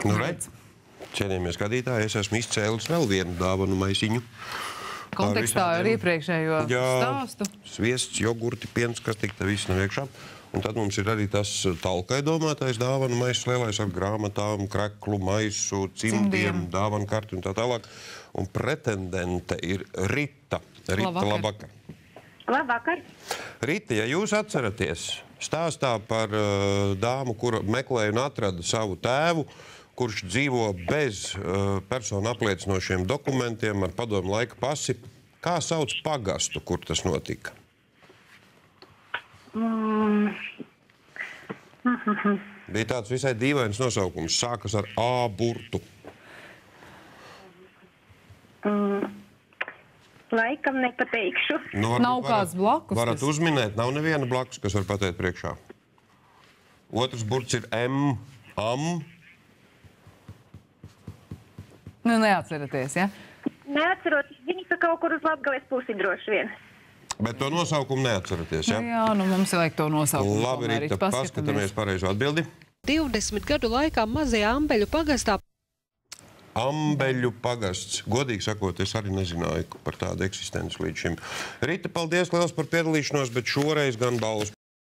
Nu, redz, cienījamies skatītāji, es esmu izcēlis vēl vienu dāvanu maisiņu. Kontekstā ar iepriekšējo stāstu. Sviests, jogurti, piens, kas tik te viss nav iekšā. Un tad mums ir arī tas talkai domātais dāvanu maiss lielais ar grāmatām, kreklu maisu, cimdiem, dāvanu karti un tā tālāk. Un pretendente ir Rita. Rita, labvakar. Labvakar. Rita, ja jūs atceraties, stāstā par dāmu, kura meklēja un atrada savu tēvu, kurš dzīvo bez personu apliecinošiem dokumentiem ar padomu laika pasi. Kā sauc pagastu, kur tas notika? Bija tāds visai dīvains nosaukums. Sākas ar A burtu. Laikam nepateikšu. Nav kāds blakus. Varat uzminēt, nav neviena blakus, kas var pateikt priekšā. Otrs burts ir M, am. Nu, neatceraties, ja? Neatceros, viņi ka kaut kur uz Latgales pusi droši vien. Bet to nosaukumu neatceraties, ja? Jā, nu mums vajag to nosaukumu. Labi, Rita, paskatāmies pareizo atbildi. 20 gadu laikā mazajā Ambeļu pagastā. Ambeļu pagasts. Godīgi sakot, es arī nezināju par tādu eksistenci līdz šim. Rita, paldies liels par piedalīšanos, bet šoreiz gan balvas